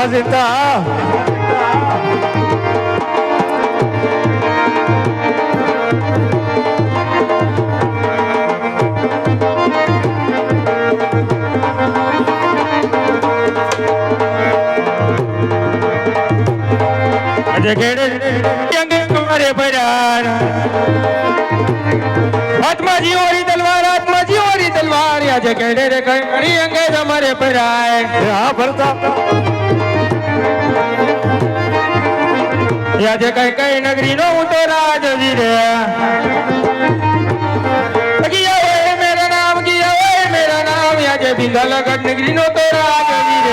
સીતા तुम्हारे परिवार आत्मा जीवोरी तलवार या जगेड़े रे कई अंगे हमारे परिवार हाँ भरता या जे कई कई नगरी नो तो राजवीर किया हुए मेरा नाम या जे बिंदलगढ़ नगरी नो तो राजवीर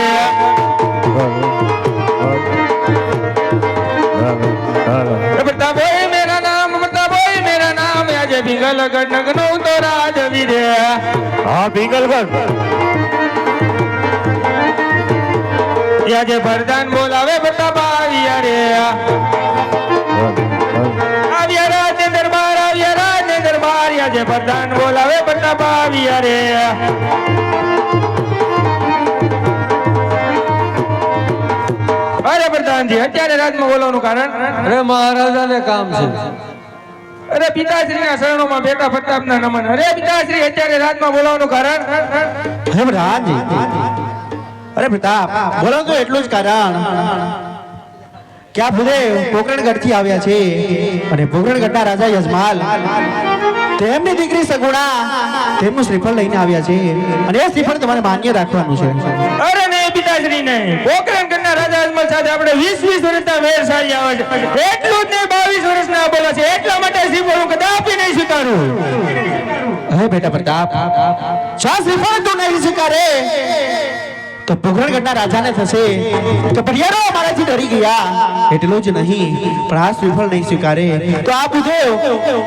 मेरा नाम या जे बिंगलगढ़ नगनो तो राजवीर हाँ बिंगलगढ़ या जे वरदान बोलावे बता बाविया रे आविया राज दरबार या जे वरदान बोलावे बता बाविया रे अरे प्रधानजी અત્યારે રાજમાં બોલવાનું કારણ અરે મહારાજાને કામ છે અરે પિતાશ્રીના શરણોમાં બેટા પ્રતાપના નમન અરે પિતાશ્રી અત્યારે રાજમાં બોલવાનું કારણ હે પ્રધાનજી અરે પ્રતાપ બોલો તો એટલું જ કારણ કે આ બધે પોકરણગઢથી આવ્યા છે અને પોકરણગઢના રાજા યજમાલ તેમની દીકરી સગુણા તેમનું શ્રીફળ લઈને આવ્યા છે અને એ શ્રીફળ તમારે માન્ય રાખવાનું છે અરે નહીં પિતાશ્રી નહીં પોકરણગઢના રાજા યજમાલ સાથે આપણે 20 વર્ષના વેર સારી આવે છે એટલું જ નહીં 22 વર્ષના બોલા છે એટલા માટે શ્રીફળ હું કદાપી નહીં સ્વીકારું હે બેટા પ્રતાપ શા શ્રીફળ તું નહીં સ્વીકારે તો પોકરણગઢના રાજાને થશે કે પરિયારો અમારાથી ડરી ગયા એટલું જ નહીં પણ આ શ્રીફળ નહીં સ્વીકારે તો આ બુધો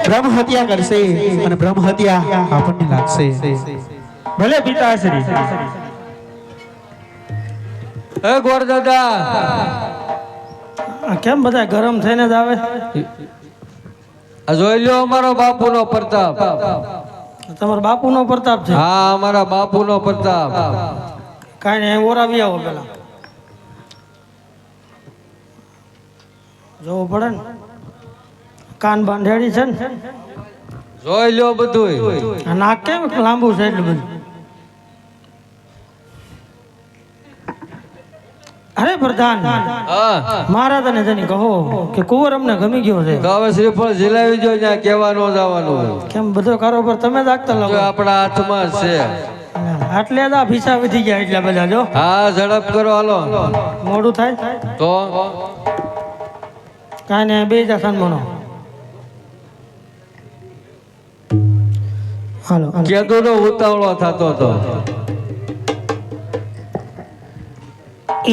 બ્રહ્મ હત્યા કરશે અને બ્રહ્મ હત્યા આપણને લાગશે ભલે પિતાશ્રી એ ગોર દાદા કેમ બધા ગરમ થઈને જ આવે આ જોઈ લ્યો અમારો બાપુનો પ્રતાપ તમારા બાપુનો પ્રતાપ છે હા અમારા બાપુનો પ્રતાપ કાંઈ નહીં ઓરાવી આવો પેલા જોવું પડે ને કાન બાંધેડી છે ને જોઈ લ્યો બધું આ નાક કેમ લાંબુ છે એટલું બધું અરે પ્રધાન હા મારા તને જની કહો કે કુંવર અમને ગમી ગયો છે તો હવે શ્રીફળ ઝીલાવી જો ત્યાં કહેવાનું જવાનું કેમ બધો કારોબાર તમે જ આગતા જો લાગો આપણા હાથમાં છે આટલે જ આ ભીસા વધી ગયા એટલા બધા જો હા ઝડપ કરો હાલો મોડું થાય તો કાંઈ નહીં બે જા સન્માનો હાલો કેદુનો ઉતાવળો થતો હતો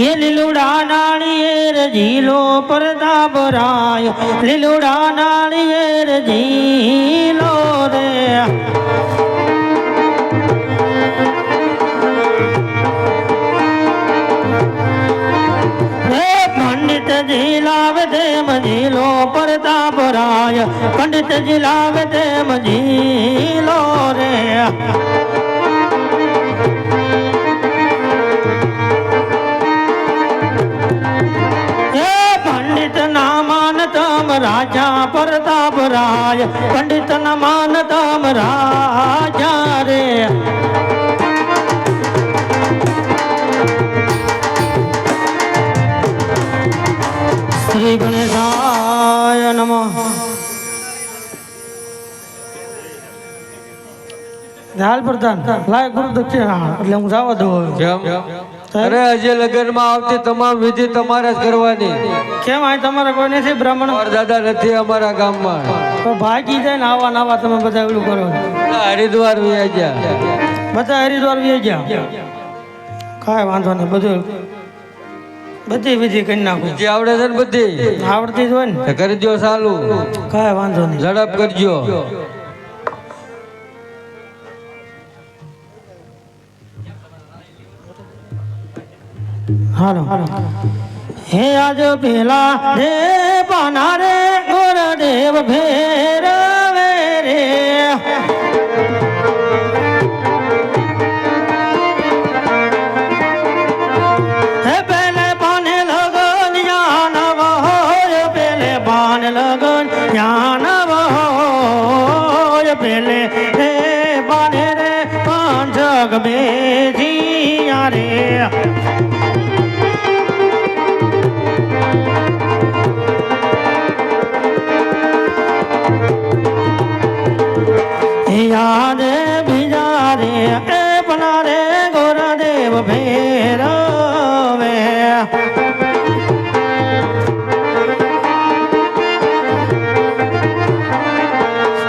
એ લીલુડા નાળિયેર ઝીલો પ્રતાપ રાય લીલુડા નાળિયેર ઝીલો રે પંડિત જીલાવે તેમ ઝીલો પ્રતાપ રાય પંડિત જીલાવે તેમ ઝીલો રે પંડિત ના માનતમ રાજા પ્રતાપ રાય પંડિત ના માનતમ રાજા રે શ્રી ગણેશાય નમઃ હાલ પ્રધાન લાય ગુરુ દક્ષિણા એટલે હું જવા દઉં કેમ અરે હજી લગ્નમાં આવતી તમામ વિધિ તમારે જ કરવાની કેમ આ તમારે કોઈ નથી બ્રાહ્મણ ઓર દાદા નથી અમારા ગામમાં તો ભાગી જાય ને આવા નાવા તમે બધા એવું કરો હરિદ્વાર વ્યા ગયા બધા હરિદ્વાર વી ગયા કાંઈ વાંધો નહીં બધું બધી વિધિ કરી નાખું જે આવડે છે ને બધી આવડતી જ હોય ને કરી દો ચાલુ કાંઈ વાંધો નહીં ઝડપ કરજો હાલો હે આજ પેલા રે પાના રે ગુરુદેવ ભેરવે રે હે પેલે પાના પેલે હે બાને રે પાંચક બેજીયા રે યાદ બીજા રે એ બના રે ગોરદેવ ભેરવે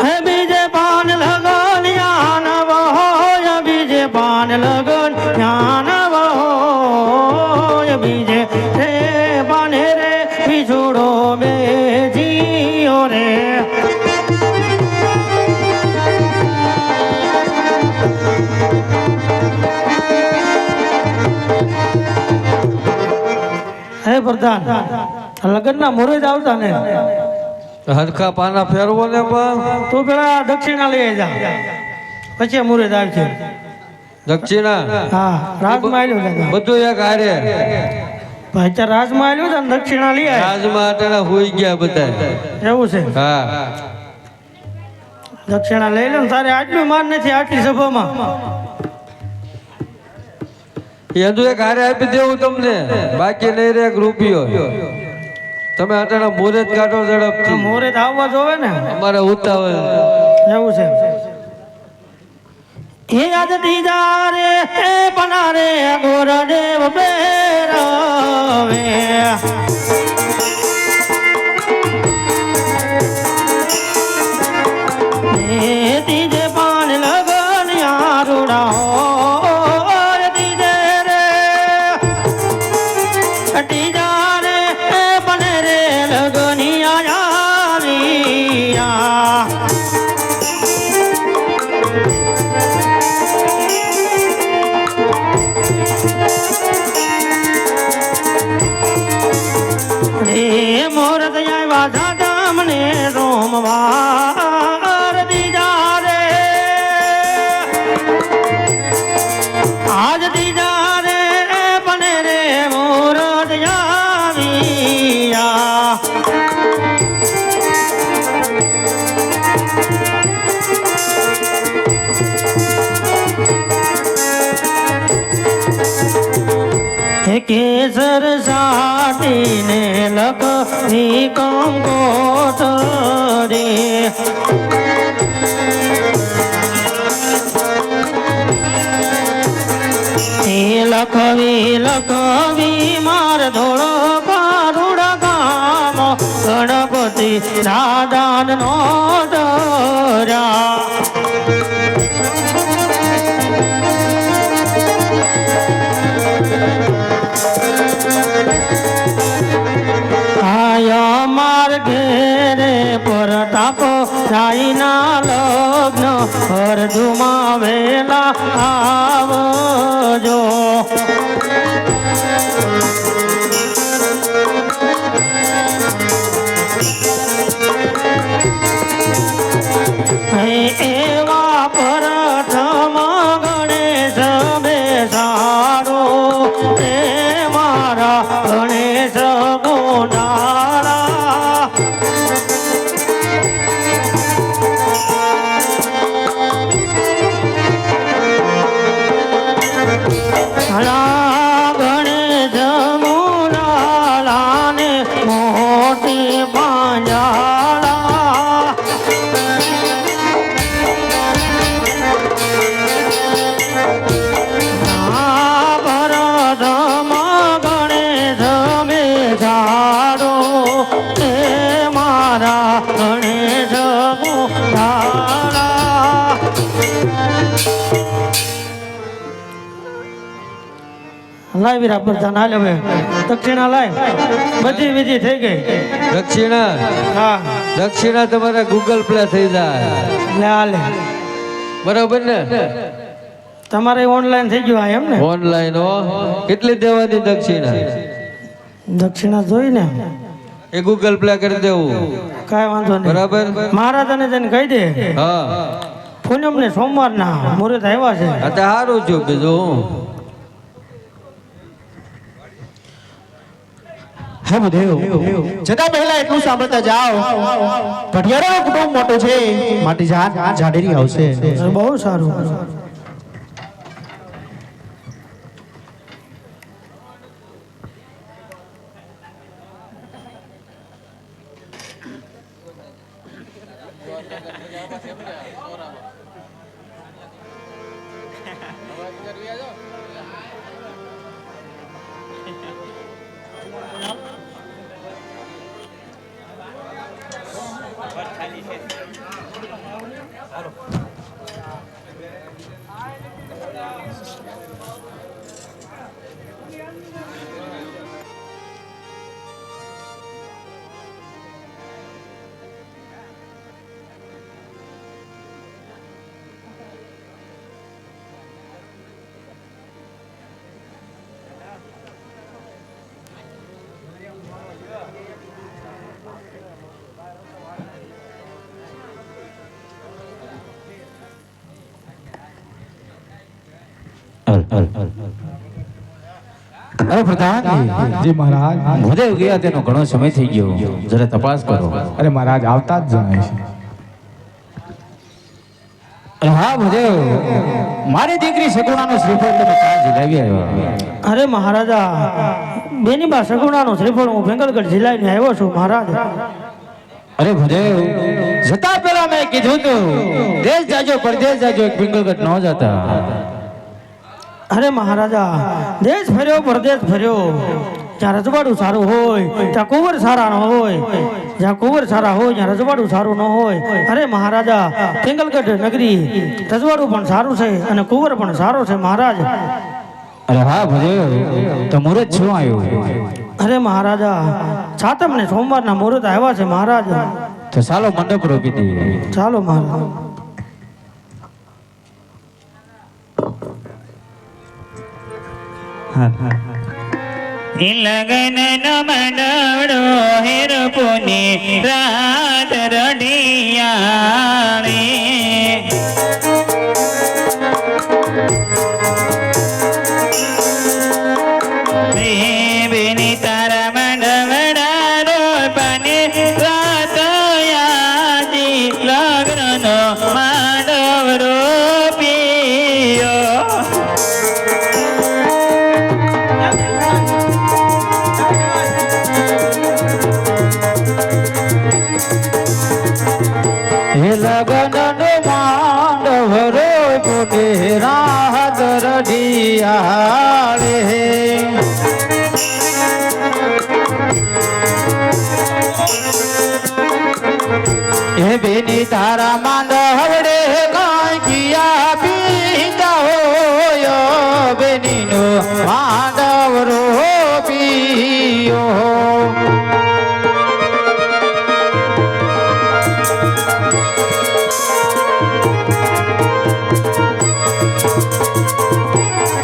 હે બીજે પાન લગન જ્ઞાન વહોય બીજે પાન લગન જ્ઞાન વહોય બીજે રે પાને રે પીછોડો બેજીઓ રે હે પ્રધાન લગ્નના મુહૂર્ત આવતા ને હરખા પાના ફેરવો ને પણ તું પેલા દક્ષિણા લઈ જા પછી મુહૂર્ત આવશે દક્ષિણા હા રાજમાં આવ્યું દાદા બધું એક હારે ભાઈ ત્યાં રાજમાં આવ્યું છે ને દક્ષિણા લઈ આવ્યા રાજમાં અટાણા હુઈ ગયા બધા એવું છે હા દક્ષિણા લઈ લે ને તારે આટલું માન નથી આટલી સભામાં એનું એક હારે આપી દેવું તમને બાકી નહીં રે એક રૂપિયો તમે અટાણા મુહૂર્ત કાઢો ઝડપથી મુહૂર્ત આવવા જોવે ને અમારે ઉતાવળ એવું છે હે આજ દીજા રે હે બના રે ગોરદેવ બેરવે હે તીજે પાન લગન યારુડા હો તીજે રે કટી જા રે હે બને રે લગનિયા આવ્યા રે મોર દયા દાદા મને રોમવાર દીજા રે આજ દીજા રે બને રે મોર દયા વિયા કેસર સાટીને લખી કંકોટ રે લખવી માર ધોળો કારુડા ગામ ગણપતિ દાદાન નો ડરા માર ઘેરે પરતાપ જાઈના લગ્ન અર્ધુમાં વેલા આવજો એવા પ્રથમ ગણેશ બેસાડો એ મારા ગણેશ ગોડાળા ગણેશ ગોડાળા ને મોટી પાંજાળા લાય વીરા પ્રધાન હાલ હવે દક્ષિણા લાય બધી વિધિ થઈ ગઈ દક્ષિણા હા દક્ષિણા તમારે ગૂગલ પ્લે થઈ જાય લે હાલે બરાબર ને તમારે ઓનલાઈન થઈ ગયું આ એમ ને ઓનલાઈન હો કેટલી દેવાની દક્ષિણા દક્ષિણા જોઈ ને એ ગૂગલ પ્લે કરી દેવું કાંઈ વાંધો નહીં બરાબર મારા તને જઈને કહી દે હા પૂનમ ને સોમવાર ના મુહૂર્ત આવ્યા છે આ તો સારું છું બીજું હે ભૂદેવ જતા પહેલા એટલું સાંભળતા જાઓ પટિયાળાનું કુટુંબ મોટું છે માટે જાડેરી આવશે. બહુ સારું. અરે પ્રધાન જી મહારાજ. ભૂદેવ ગયા તેનો ઘણો સમય થઈ ગયો, જરા તપાસ કરો. અરે મહારાજ આવતા જ જણાય છે. અરે હા ભૂદેવ, મારી દીકરી સગુણાનો શ્રીફળ તમે કાં ઝીલાવી આવ્યા? અરે મહારાજા, બેની બા સગુણાનો શ્રીફળ હું ભેંગલગઢ જિલ્લાને આવ્યો છું મહારાજ. અરે ભૂદેવ, જતા પહેલા મેં કીધું તું દેશ જાજો પરદેશ જાજો, એક પિંગલગઢ ન જતા. અરે મહારાજા, દેશ ફર્યો પરદેશ ફર્યો, જ્યાં રજવાડું સારું હોય ત્યાં કુંવર સારા ન હોય, જ્યાં કુંવર સારા હોય ત્યાં રજવાડું સારું ન હોય. અરે મહારાજા, પિંગલગઢ નગરી રજવાડું પણ સારું છે અને કુંવર પણ સારો છે મહારાજ. અરે હા ભૂદેવ, તો મુહૂર્ત શું આવ્યું? અરે મહારાજા, સાતમ ને સોમવારના મુહૂર્ત આવ્યા છે મહારાજ. તો ચાલો મંડપ રોકી દઈએ. ચાલો મહારાજ. લગન નો મંડળો હેર પુની રાત રડિયાળી બેની તારા મંડવડા રોપને રાત યાદી લગ્ન નો માંડવ રોપિયો હે લગન નો માંડવ રોપને રાત રડિયાળે હે બેની તારા માંડવડે કાંકિયા પીતા હોય બેની નો માંડવ રોપિયો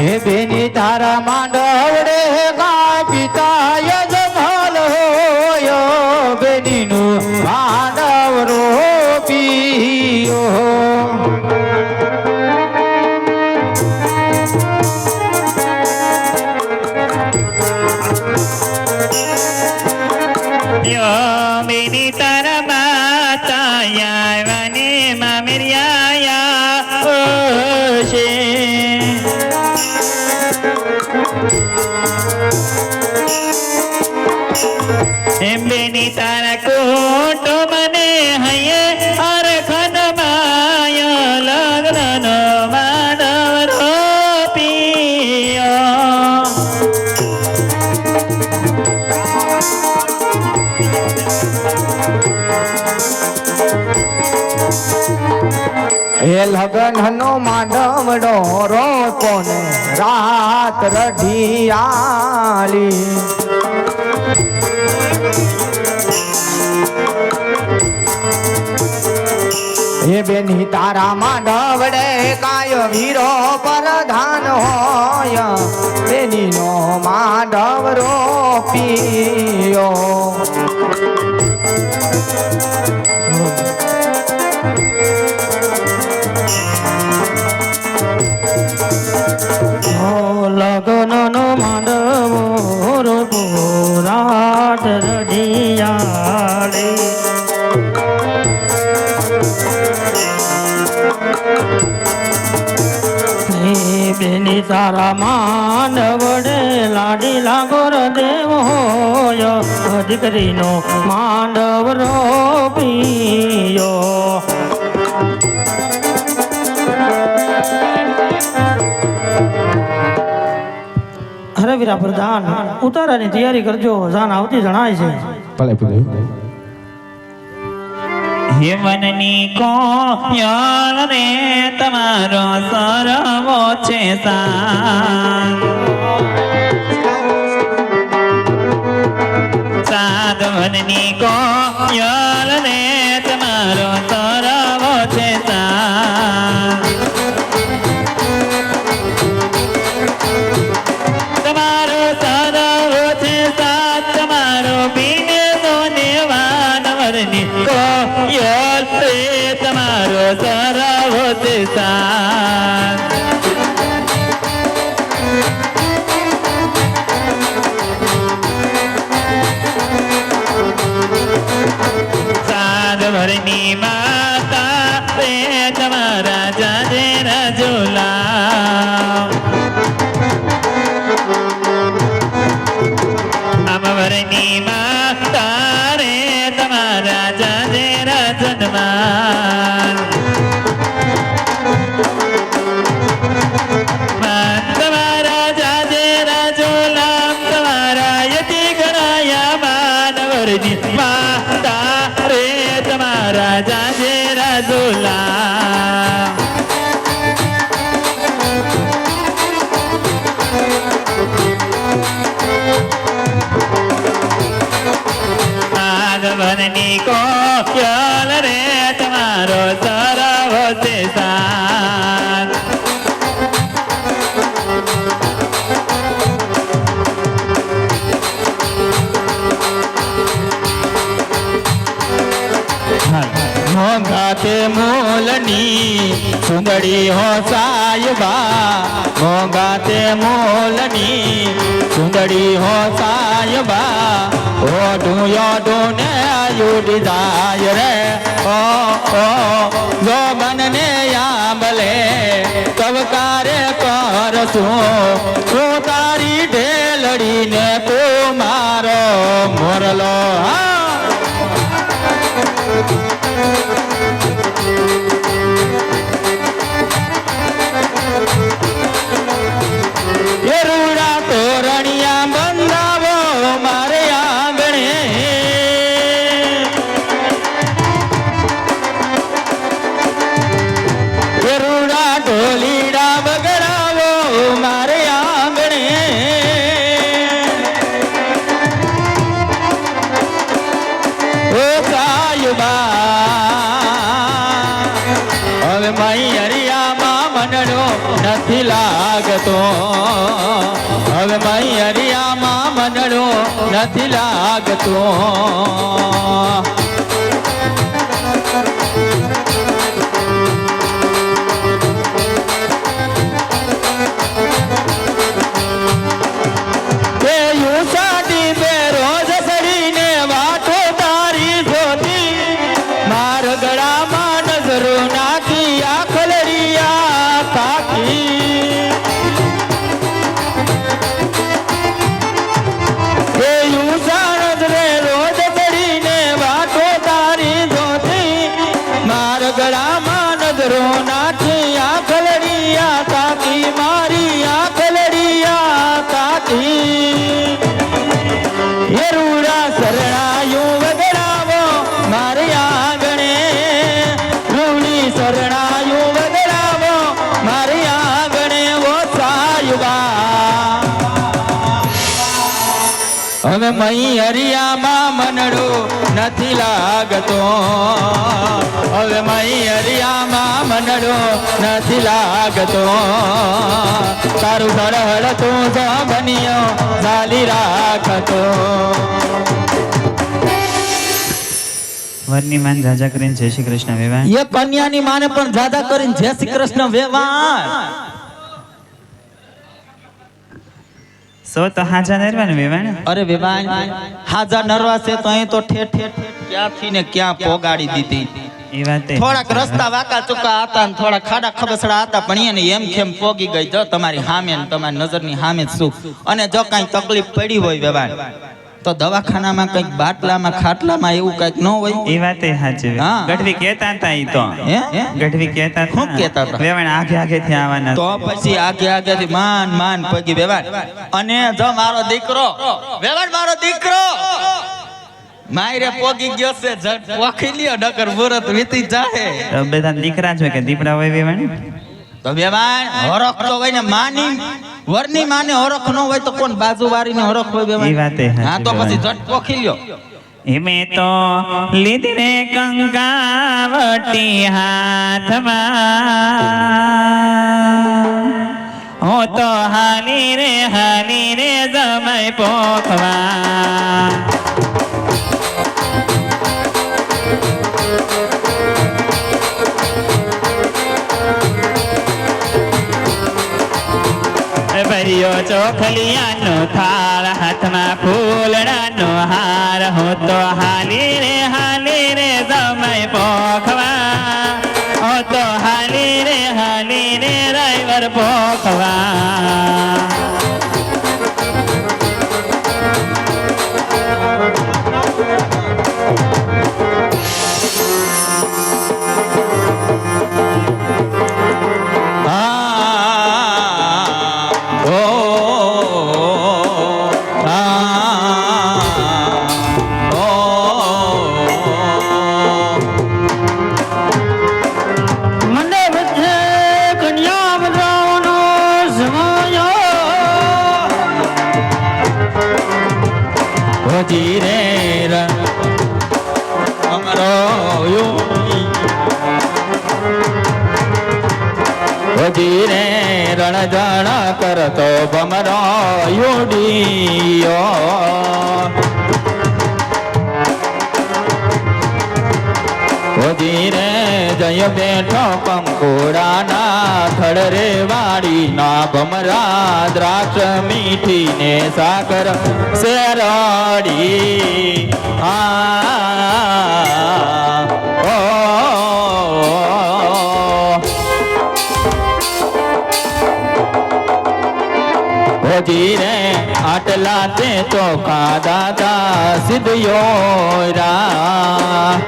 હે બેની તારા માંડવડે ગાય પિતા યજમાલ હોય બેની નું માંડવ રોપિયો બેની તારા માતા યાવાને મામેરિયા છે બેની તારા કોટો મને હૈયે અરખન માય લગ્ન નો માનવ રોપિયો હે લગન નો માંડવડો રોપો ને રાત રઢિયાળી હે બેની તારા માંડવડે કાય વીરો પ્રધાન હોય બેની નો માંડવ રોપિયો લગન નો માંડવો રોપો રાત તારા માંડવડે લાડી લાગોર દેવ હોય દીકરીનો માંડવ રોપિયો. અરે વીરા પ્રધાન ઉતારાની તૈયારી કરજો, જાન આવતી જણાય છે. ભલે ભૂદેવ. હેવનની કોયલ રે તમારો સરવો છે સાધવનની કોયલ રે તમારો સરવો છે તમારો સરવો છે તમારો બીને સોને વાનવરની કોયલ રે તમારો સરવો છે સાધવરની માતા રે તમારા જાજેરા ઝોલા અમવરની માતા રે તમારા જાજેરા જન્માન તમારા જાજેરા ઝોલા તમારા યતિ ગણાયા માનવરની માતા રે તમારા જાજેરા ઝોલા આગમનની કોયલ રે તમારો સરવો છે સાથ મોંઘાતે મોલની સુંદરી હો સાયબા મોંઘાતે મોલની સુંદરી હો સાયબા ઓઢું યોઢું ને યુડી જાય રે ઓ જો મનને આંબલે કવકારે કરશું તું તારી ઢેલડીને તું મારો મોરલો રૂડા તોરણિયા બંધાવો મારે આંગણે રૂડા ઢોલીડા બગડાવો મારે આંગણે ઓ સાયુબા હવે મઈ હરિયામાં મનડો નથી લાગતો હવે મઈ હરિયામાં મનડો નથી લાગતો ગળામાં નજરો નાખી આખલરિયા પાકી એ યુસાણ રે રોજ કરીને વાતો તારી જોતી માર ગળામાં નજરો નાખી આખલરિયા તાકી મારી આખલરિયા તાકી એ રૂડા શરણાયું વગડાવો મારે આંગણે રૂડી શરણાયું વગડાવો મારે આંગણે ઓ સાયુબા હવે મઈ હરિયામાં મનડો નથી લાગતો હવે મઈ હરિયામાં મનડો નથી લાગતો તારું ધડહડ તું બન્યો ચાલી રાખતો વરની માન જાજા કરીને જય શ્રી કૃષ્ણ વેવાણ એ કન્યાની માને પણ જાદા કરીને જય શ્રી કૃષ્ણ વેવાણ સો તો હાજા નરવા ને વેવાણ અરે વેવાણ હાજા નરવા છે તો અહીં તો ઠેઠ ઠેઠ ક્યાંથી ને ક્યાં પોગાડી દીધી એ વાતે થોડાક રસ્તા વાકા ચૂકા હતા ને થોડા ખાડા ખબસડા હતા પણ એને એમ ખેમ પોગી ગઈ જો તમારી સામે ને તમારી નજરની સામે જ સુખ અને જો કાંઈ તકલીફ પડી હોય વેવાણ તો દવાખાનામાં કંઈક બાટલામાં ખાટલામાં એવું કંઈક ન હોય એ વાતે સાચી હા. ગઢવી કહેતા હતા ઈ તો હે ગઢવી કહેતા શું કહેતા હતા? વેવાણ આગે આગે થી આવવાના તો પછી આગે આગેથી માન માન પગી વેવાણ અને જો મારો દીકરો વેવાણ મારો દીકરો માયરે પોગી ગયો છે જટ પોખી લ્યો નકર મુરત વીતી જાહે તો બધા દીકરા છે કે દીપડા હોય વેવાણ તો વેવાણ હરખ તો હોય ને માની વરની માને હરખ ન હોય તો કોણ બાજુવાળીને હરખ હોય એ વેવાણ વાતે હા તો પછી જટ પોખી લ્યો એમે તો લીધી રે કંકાવટી હાથમાં હું તો હાલી રે જમય પોખવા ભર્યો ચોખલિયાનો થાળ હાથમાં ફૂલડાનો હાર હું તો હાલી રે જમય પોખવા હું તો હાલી રે રવિવાર પોખવા મને વચ્ચે કન્યા બધાનો સમય હોજી રે અમારો હોજી રે રણજણ કરતો બમરો યુડિયો હોજી રે જય બેઠો કંકોડાના થડ રે વાડી ના ભમરા દ્રાક્ષ મીઠી ને સાકર શેરડી હોજી રે આટલા તે તો ખાધા સિદ્ધિયો રા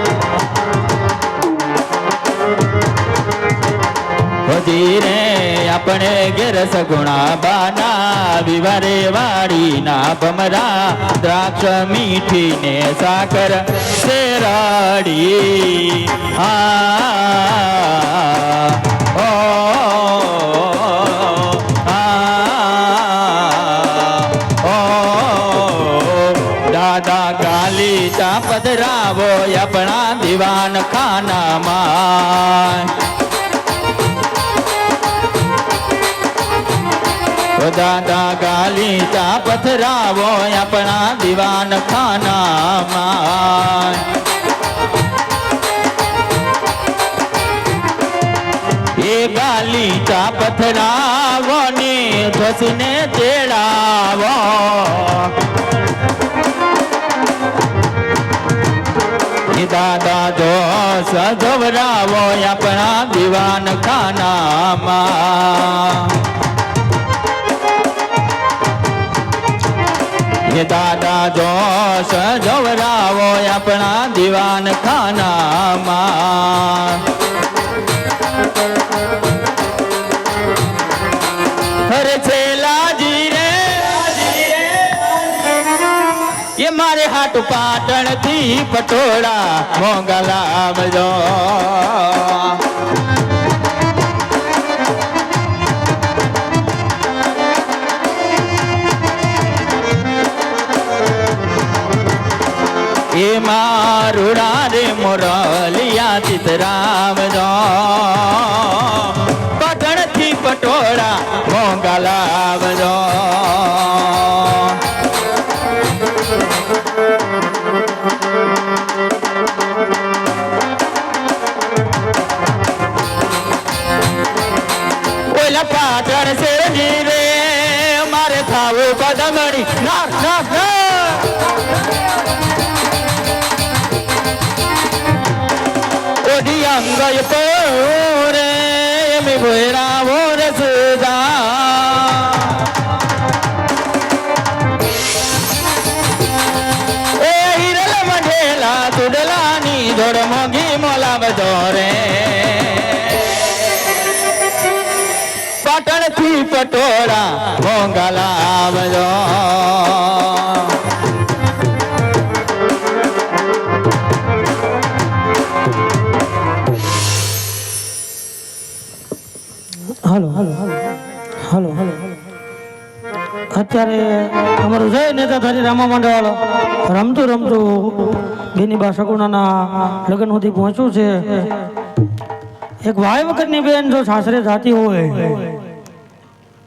હોજી રે આપણે ઘેર સગુણા બાના વિવારે વાડી ના ભમરા દ્રાક્ષ મીઠી ને સાકર શેરડી દાદા ગાલી ચા પધરાવો આપણા દીવાન ખાનામાં દાદા ગાલી ચા પથરાવો આપણા દીવાન ખાનામાં એ ગાલી ચા પથરાવો ને ધસને તેડાવો દાદા જો સજવરાવો આપણા દીવાન ખાનામાં દાદા જો સજવરાવો આપણા દીવાન ખાનામાં હરે છેલાજી રે એ મારે હાટ પાટણ થી પટોળા મોંઘા લાવજો એ મારુડા રે મોરલિયા ચિતરામ જો પાટણ થી પટોળા મોંઘા લાવજો ઓલા પાટણ શેરજી રે મારે થાવું પદમણી ના ના મારી અંગય પોરે મે ભોયરા વરસ જા એ હિરલ મંડેલા તુડલાની જોડ મોગી મોલાવજો રે પાટણથી પટોળા મોંઘા લાવજો હાલો હાલો હાલો હાલો હાલો અત્યારે અમારું જય નેતાધારી રામા મંડળ રમતું રમતું બેનીબા સગુણાના લગ્ન સુધી પહોંચ્યું છે. એક ભાઈ વખતની બેન જો સાસરે જાતી હોય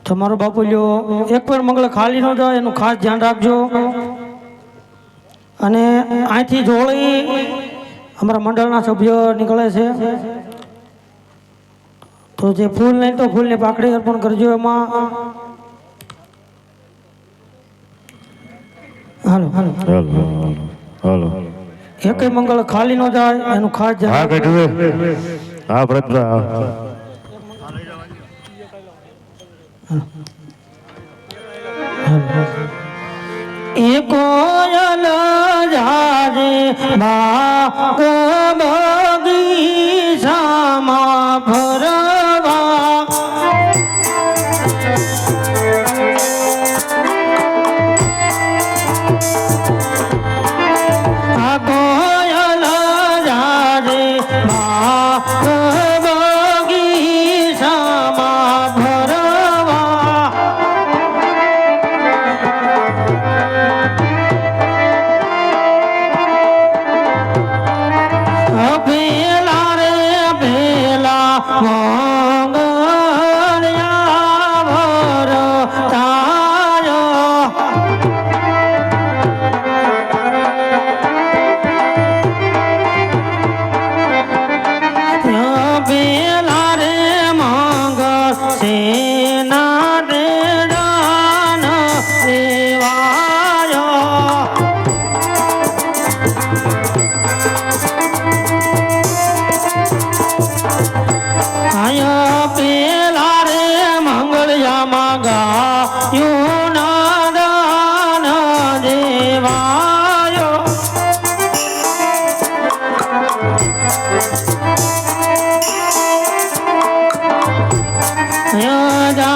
તો મારો બાપુ લ્યો એક પણ મંગળ ખાલી ન જાય એનું ખાસ ધ્યાન રાખજો. અને અહીંથી જોડી અમારા મંડળના સભ્યો નીકળે છે તો જે ફૂલ નહીં તો ફૂલની પાકડી અર્પણ કરજો એમાં. હાલો હાલો હાલો એક મંગળ ખાલી ન જાય એનું ખાસ ધ્યાન હા બેઠું હા પ્રભા એ કોયલ જાજે બાગ બગીચામાં ફરવા આ કોયલ જાજે બાગ બગીચામાં ફરવા ભેલા રે ભેલા મંગળિયા વરતાયો ભેલા રે મંગળ સેના રે દાન દેવાયો આયા પેલા રે મંગળિયામાં ગાયું ના દાન દેવાયો આયા